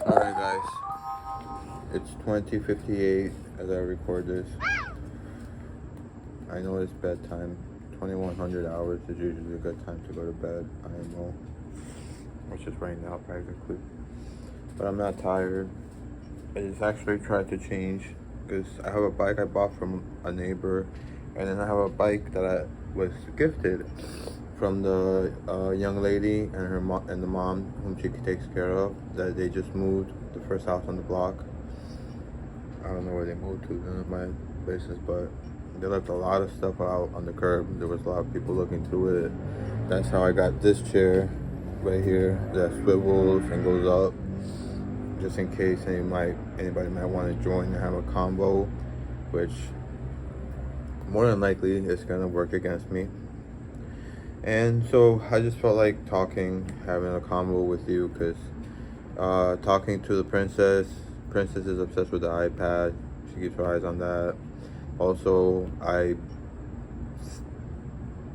Alright guys, it's 20:58 as I record this. I know it's bedtime. 2100 hours is usually a good time to go to bed. I know. It's just right now practically. But I'm not tired. I just actually tried to change because I have a bike I bought from a neighbor, and then I have a bike that I was gifted from the young lady and her mom and the mom whom she takes care of. That they just moved the first house on the block. I don't know where they moved to, none of my business, but they left a lot of stuff out on the curb. There was a lot of people looking through it. That's how I got this chair right here that swivels and goes up, just in case anybody might want to join and have a combo, which more than likely is gonna work against me. And so I just felt like having a combo with you, because talking to the princess. Princess is obsessed with the iPad. She keeps her eyes on that. Also, I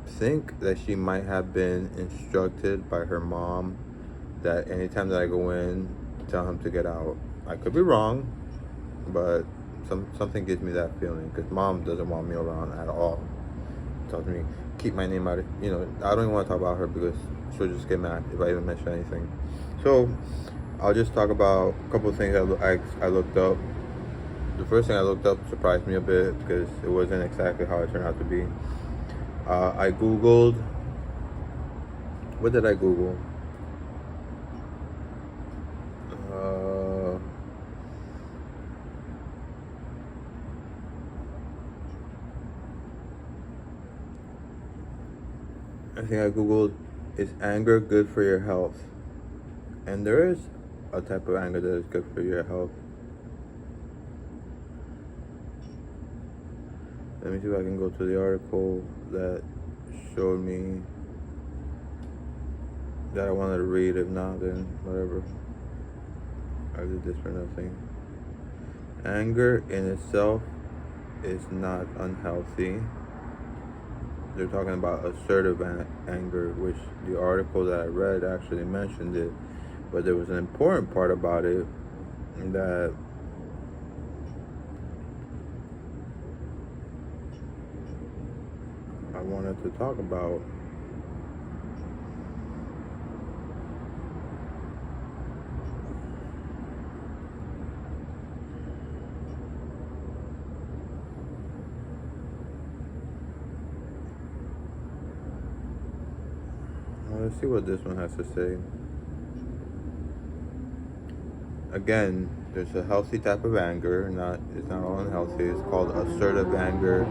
think that she might have been instructed by her mom that anytime that I go in, tell him to get out. I could be wrong, but something gives me that feeling, because mom doesn't want me around at all. Tells me keep my name out of, I don't even want to talk about her because she'll just get mad if I even mention anything. So I'll just talk about a couple of things I looked up. The first thing I looked up surprised me a bit because it wasn't exactly how it turned out to be. I Googled, what did I Google? I think I Googled, is anger good for your health? And there is a type of anger that is good for your health. Let me see if I can go to the article that showed me that I wanted to read. If not, then whatever. I did this for nothing. Anger in itself is not unhealthy. They're talking about assertive anger, which the article that I read actually mentioned it. But there was an important part about it that I wanted to talk about. Let's see what this one has to say. Again, there's a healthy type of anger, it's not all unhealthy. It's called assertive anger.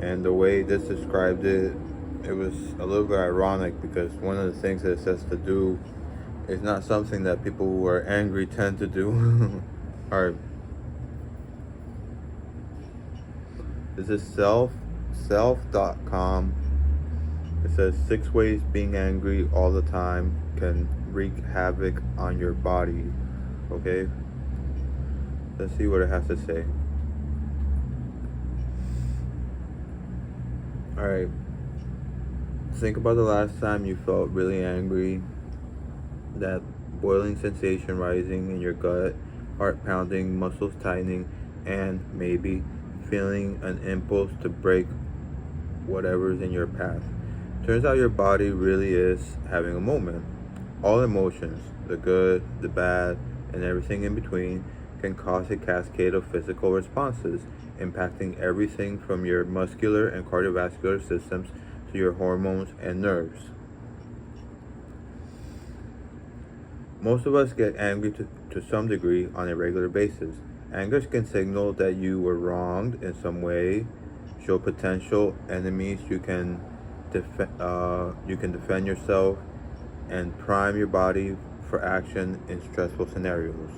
And the way this described it, it was a little bit ironic, because one of the things that it says to do is not something that people who are angry tend to do. Alright. This is self.com. It says 6 ways being angry all the time can wreak havoc on your body. Okay? Let's see what it has to say. Alright. Think about the last time you felt really angry. That boiling sensation rising in your gut, heart pounding, muscles tightening, and maybe feeling an impulse to break whatever's in your path. Turns out your body really is having a moment. All emotions, the good, the bad, and everything in between, can cause a cascade of physical responses, impacting everything from your muscular and cardiovascular systems to your hormones and nerves. Most of us get angry to some degree on a regular basis. Anger can signal that you were wronged in some way, show potential enemies you can defend yourself, and prime your body for action in stressful scenarios.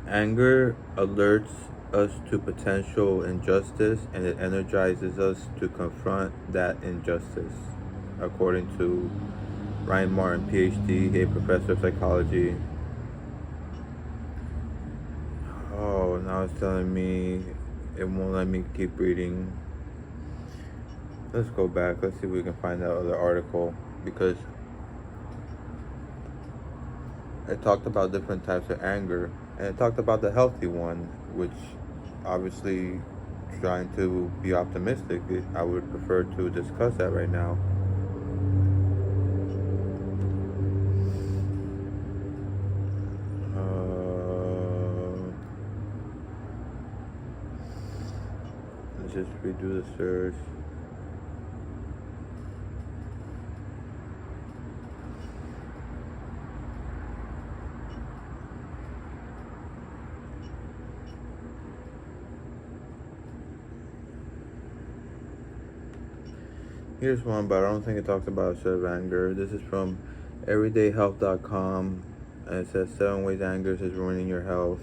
Anger alerts us to potential injustice, and it energizes us to confront that injustice, according to Ryan Martin, PhD, a professor of psychology. Oh, now it's telling me it won't let me keep reading. Let's go back. Let's see if we can find that other article, because it talked about different types of anger, and it talked about the healthy one, which obviously, trying to be optimistic, I would prefer to discuss that right now. Let's just redo the search. Here's one, but I don't think it talks about a set of anger. This is from everydayhealth.com, and it says 7 ways anger is ruining your health.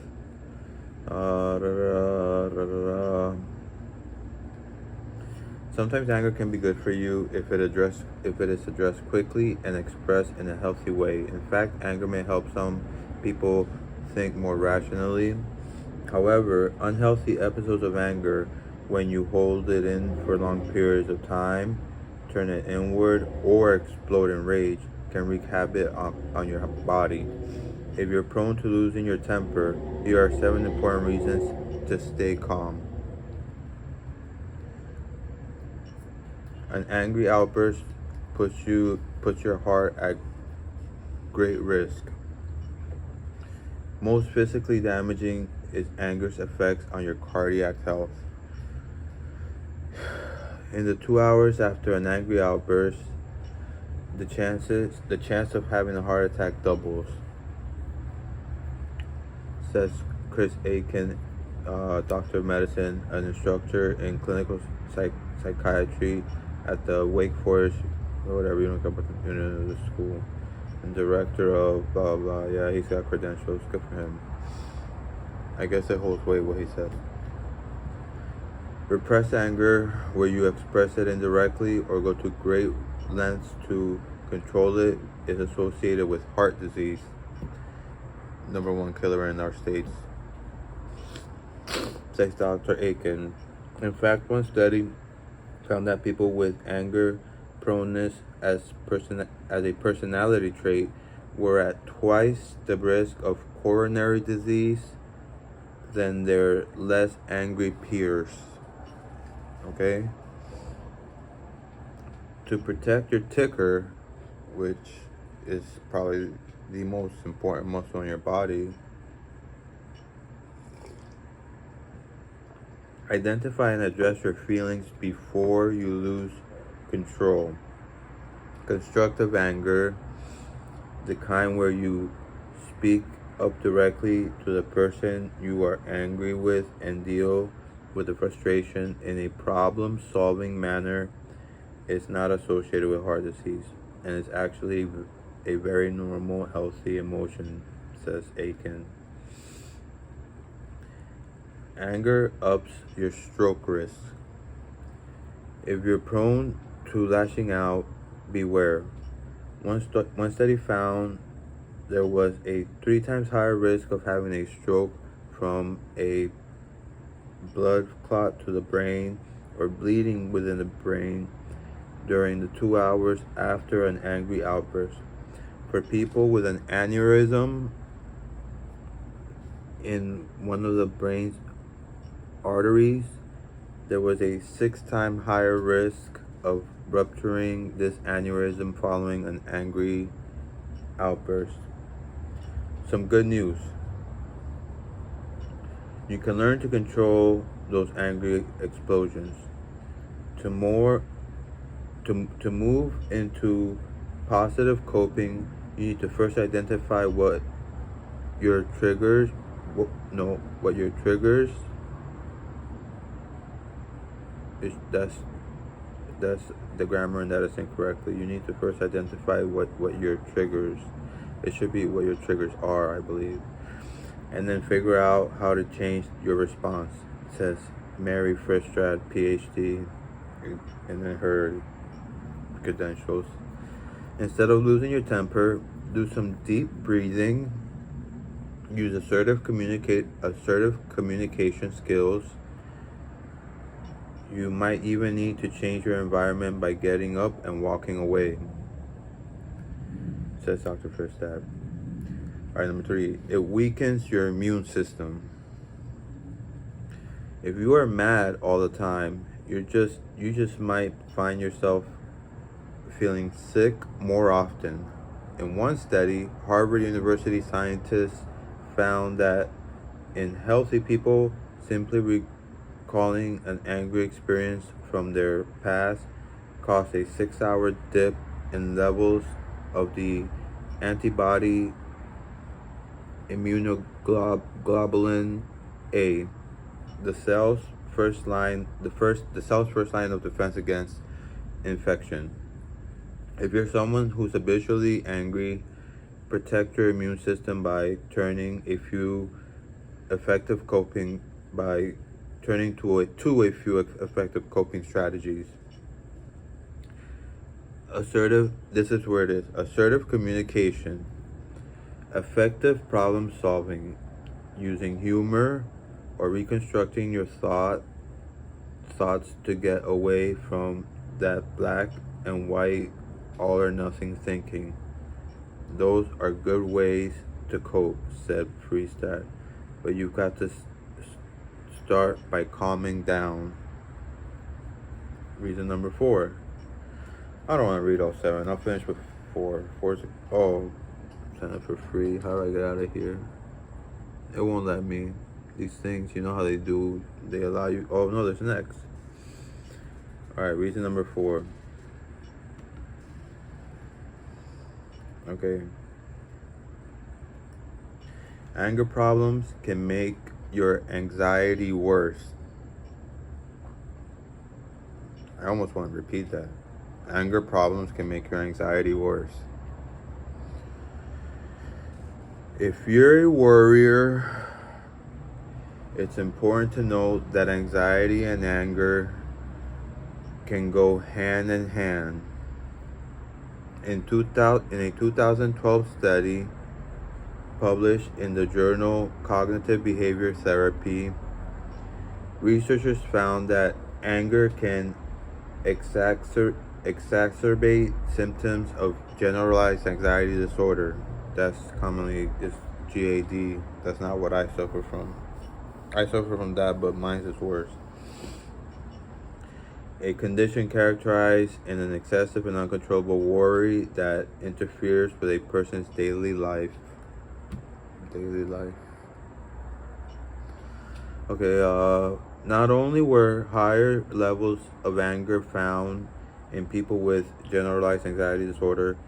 Sometimes anger can be good for you if it is addressed quickly and expressed in a healthy way. In fact, anger may help some people think more rationally. However, unhealthy episodes of anger, when you hold it in for long periods of time, turn it inward, or explode in rage, can wreak havoc on your body. If you're prone to losing your temper, here are 7 important reasons to stay calm. An angry outburst puts your heart at great risk. Most physically damaging is anger's effects on your cardiac health. In the 2 hours after an angry outburst, the chance of having a heart attack doubles, says Chris Aiken, doctor of medicine, an instructor in clinical psychiatry at the Wake Forest, or whatever, you don't know about the school, and director of blah blah. Yeah, he's got credentials. Good for him. I guess it holds weight what he says. Repress anger, where you express it indirectly or go to great lengths to control it, is associated with heart disease, #1 killer in our states, says Dr. Aiken. In fact, one study found that people with anger proneness as a personality trait were at twice the risk of coronary disease than their less angry peers. Okay? To protect your ticker, which is probably the most important muscle in your body, identify and address your feelings before you lose control. Constructive anger, the kind where you speak up directly to the person you are angry with and deal with the frustration in a problem-solving manner, is not associated with heart disease and is actually a very normal, healthy emotion, says Aiken. Anger ups your stroke risk. If you're prone to lashing out, beware. One study found there was a 3 times higher risk of having a stroke from a blood clot to the brain or bleeding within the brain during the 2 hours after an angry outburst. For people with an aneurysm in one of the brain's arteries, there was a 6 times higher risk of rupturing this aneurysm following an angry outburst. Some good news. You can learn to control those angry explosions. To move into positive coping, you need to first identify what your triggers. What your triggers. That's the grammar, and that is incorrectly. You need to first identify what your triggers. It should be what your triggers are, I believe, and then figure out how to change your response, says Mary Fristrad, PhD, and then her credentials. Instead of losing your temper, do some deep breathing. Use assertive communication skills. You might even need to change your environment by getting up and walking away, says Dr. Fristrad. All right, number 3, it weakens your immune system. If you are mad all the time, you just might find yourself feeling sick more often. In one study, Harvard University scientists found that in healthy people, simply recalling an angry experience from their past caused a 6-hour dip in levels of the antibody immunoglobulin A, the cell's first line of defense against infection. If you're someone who's habitually angry, protect your immune system by turning a few effective coping by turning to a few effective coping strategies. This is where it is. Assertive communication, effective problem solving, using humor or reconstructing your thoughts to get away from that black and white all or nothing thinking. Those are good ways to cope, said Freestad. But you've got to start by calming down. Reason number 4. I don't want to read all 7. I'll finish with 4. 4 is, send it for free. How do I get out of here? It won't let me. These things, you know how they do. They allow you. Oh no, there's next. All right, reason number 4. Okay. Anger problems can make your anxiety worse. I almost want to repeat that. Anger problems can make your anxiety worse. If you're a worrier, it's important to note that anxiety and anger can go hand in hand. In a 2012 study published in the journal Cognitive Behavior Therapy, researchers found that anger can exacerbate symptoms of generalized anxiety disorder. That's commonly is GAD. That's not what I suffer from. I suffer from that, but mine is worse. A condition characterized in an excessive and uncontrollable worry that interferes with a person's daily life. Okay, not only were higher levels of anger found in people with generalized anxiety disorder,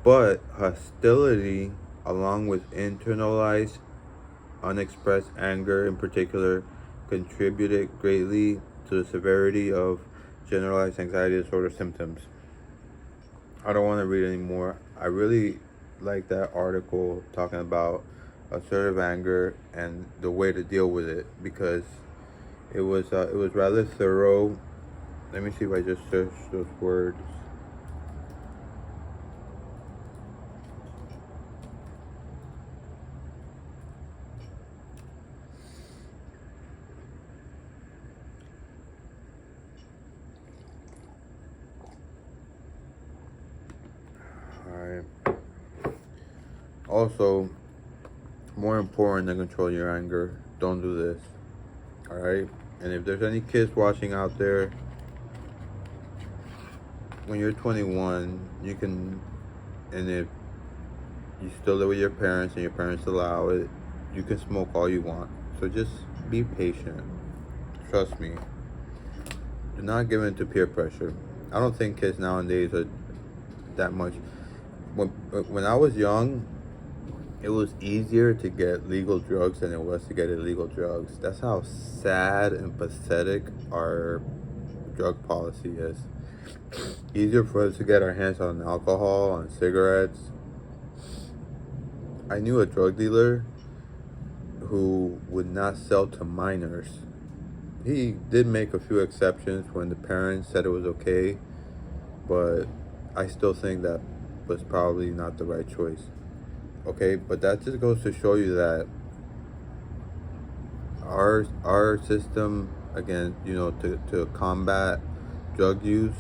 but hostility, along with internalized, unexpressed anger in particular, contributed greatly to the severity of generalized anxiety disorder symptoms. I don't want to read anymore. I really like that article talking about assertive anger and the way to deal with it, because it was rather thorough. Let me see if I just search those words. Alright. Also, more important than control your anger, don't do this. Alright? And if there's any kids watching out there, when you're 21, you can, and if you still live with your parents and your parents allow it, you can smoke all you want. So just be patient. Trust me. Do not give in to peer pressure. I don't think kids nowadays are that much. When I was young, it was easier to get legal drugs than it was to get illegal drugs. That's how sad and pathetic our drug policy is. Easier for us to get our hands on alcohol, on cigarettes. I knew a drug dealer who would not sell to minors. He did make a few exceptions when the parents said it was okay, but I still think that was probably not the right choice. Okay, but that just goes to show you that our system, again, to combat drug use,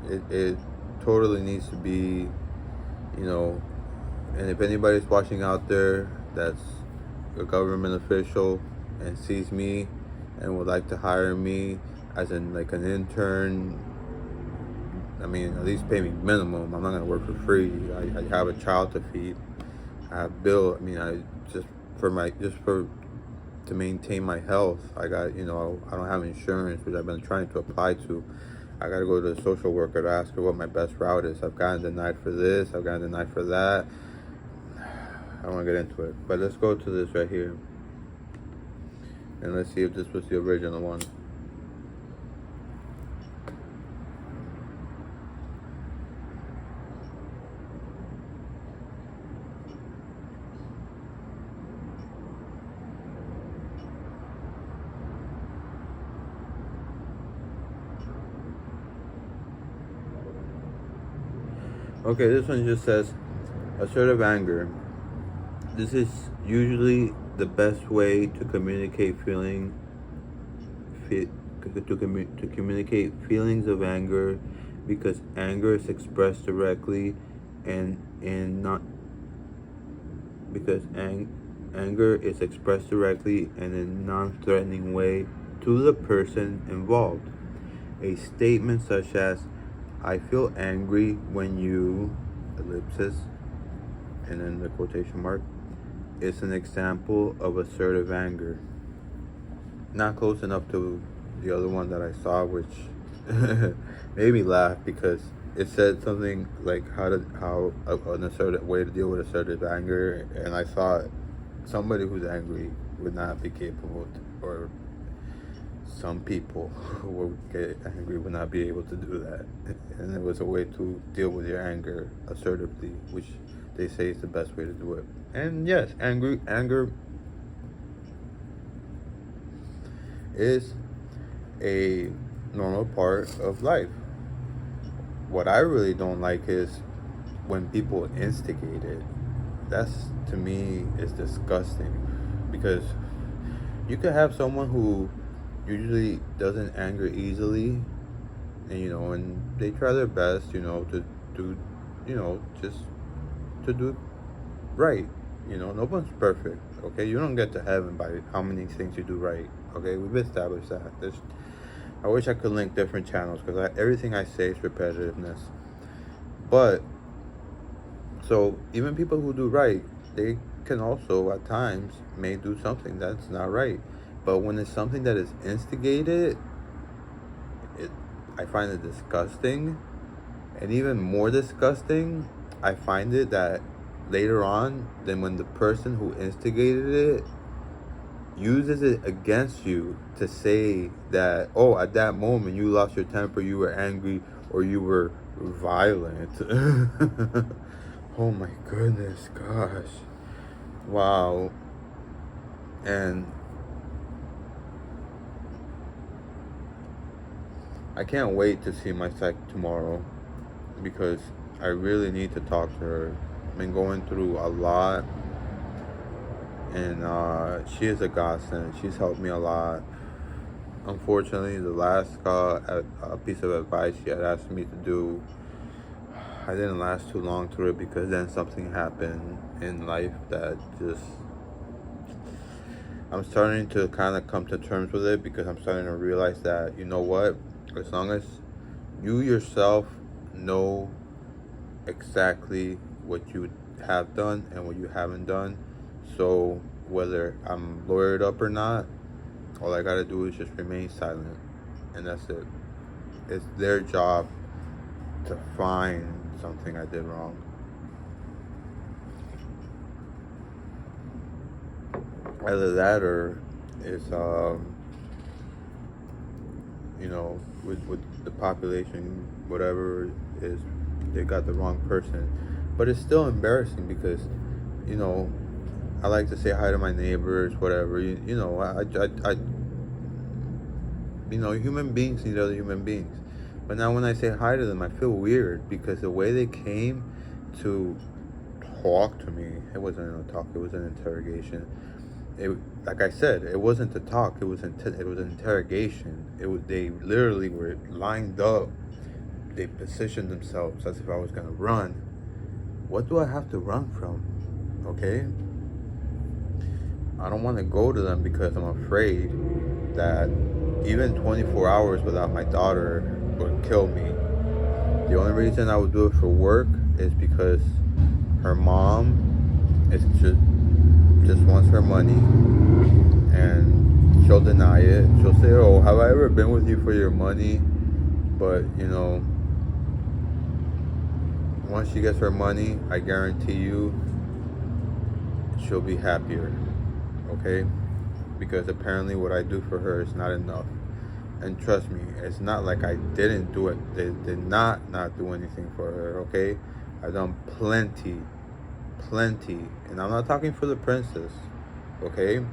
it totally needs to be, And if anybody's watching out there that's a government official and sees me and would like to hire me as in like an intern, I mean, at least pay me minimum. I'm not gonna work for free. I have a child to feed. I have bill. I mean, I just for to maintain my health. I got, I don't have insurance, which I've been trying to apply to. I got to go to the social worker to ask her what my best route is. I've gotten denied for this. I've gotten denied for that. I don't want to get into it, but let's go to this right here, and let's see if this was the original one. Okay, this one just says assertive anger. This is usually the best way to communicate to communicate feelings of anger, because anger is expressed directly and not because anger is expressed directly and in a non-threatening way to the person involved. A statement such as, I feel angry when you, ellipsis, and then the quotation mark, is an example of assertive anger. Not close enough to the other one that I saw, which made me laugh because it said something like how an assertive way to deal with assertive anger, and I thought somebody who's angry would not be capable or some people who will get angry would not be able to do that. And it was a way to deal with your anger assertively, which they say is the best way to do it. And yes, anger is a normal part of life. What I really don't like is when people instigate it. That's, to me, is disgusting, because you could have someone who usually doesn't anger easily, and they try their best, to do, just to do right. No one's perfect, okay? You don't get to heaven by how many things you do right, okay? We've established that. I wish I could link different channels, because everything I say is repetitiveness. But, so, even people who do right, they can also, at times, may do something that's not right. But when it's something that is instigated, I find it disgusting. And even more disgusting, I find it that later on, then when the person who instigated it uses it against you to say that, oh, at that moment you lost your temper, you were angry, or you were violent. Oh my goodness, gosh. Wow. And I can't wait to see my psych tomorrow, because I really need to talk to her. I've been going through a lot, and she is a godsend. She's helped me a lot. Unfortunately, the last piece of advice she had asked me to do, I didn't last too long through it, because then something happened in life that just, I'm starting to kind of come to terms with it, because I'm starting to realize that, you know what, as long as you yourself know exactly what you have done and what you haven't done, so whether I'm lawyered up or not, all I gotta do is just remain silent, and that's it. It's their job to find something I did wrong. Either that, or it's with the population, whatever is, they got the wrong person. But it's still embarrassing, because I like to say hi to my neighbors, whatever. Human beings need other human beings. But now when I say hi to them, I feel weird, because the way they came to talk to me, it wasn't a talk, it was an interrogation. Like I said, it wasn't a talk, it was an interrogation. They literally were lined up. They positioned themselves as if I was gonna run. what do I have to run from? Okay? I don't want to go to them because I'm afraid that even 24 hours without my daughter would kill me. The only reason I would do it for work is because her mom is just wants her money, and she'll deny it. She'll say, "Oh, have I ever been with you for your money?" But once she gets her money, I guarantee you she'll be happier. Okay? Because apparently what I do for her is not enough. And trust me, it's not like I didn't do it. They did not do anything for her, okay? I've done plenty. And I'm not talking for the princess, okay?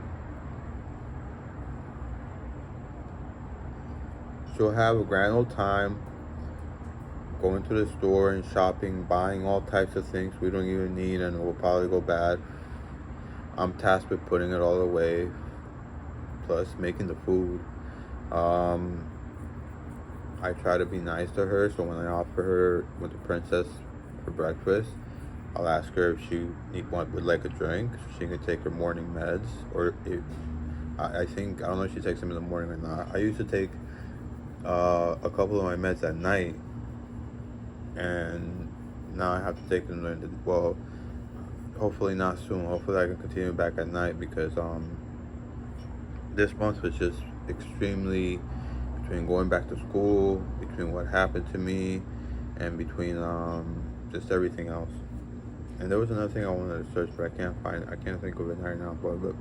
She'll have a grand old time going to the store and shopping, buying all types of things we don't even need and it will probably go bad. I'm tasked with putting it all away, plus making the food. I try to be nice to her, so when I offer her with the princess for breakfast, I'll ask her if she would like a drink, so she can take her morning meds, or if I don't know if she takes them in the morning or not. I used to take a couple of my meds at night, and now I have to take them hopefully not soon. Hopefully I can continue back at night because this month was just extremely, between going back to school, between what happened to me, and between just everything else. And there was another thing I wanted to search, but I can't think of it right now. But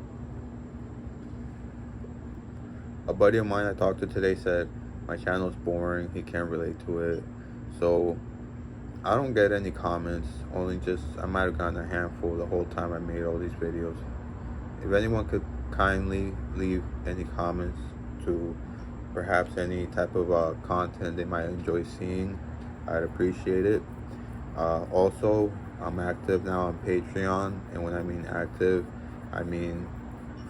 a buddy of mine I talked to today said my channel's boring, he can't relate to it. So I don't get any comments, I might have gotten a handful the whole time I made all these videos. If anyone could kindly leave any comments to perhaps any type of content they might enjoy seeing, I'd appreciate it. Also, I'm active now on Patreon, and when I mean active, I mean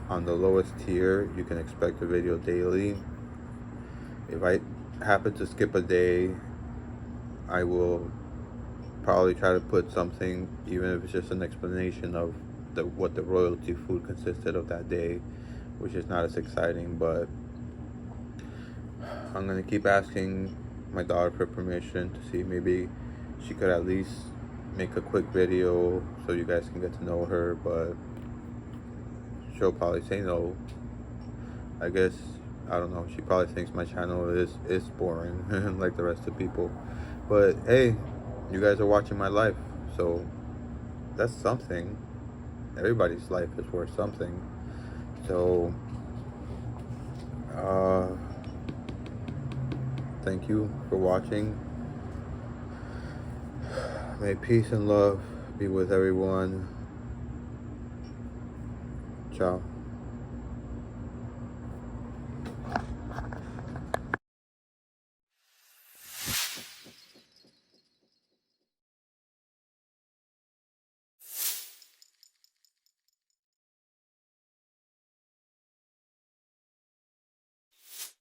on the lowest tier, you can expect a video daily. If I happen to skip a day, I will probably try to put something, even if it's just an explanation of what the royalty food consisted of that day, which is not as exciting, but I'm gonna keep asking my daughter for permission to see maybe she could at least make a quick video so you guys can get to know her, but she'll probably say no. I guess, I don't know, she probably thinks my channel is boring like the rest of people, but hey, you guys are watching my life, so that's something. Everybody's life is worth something. So thank you for watching. May peace and love be with everyone. Ciao.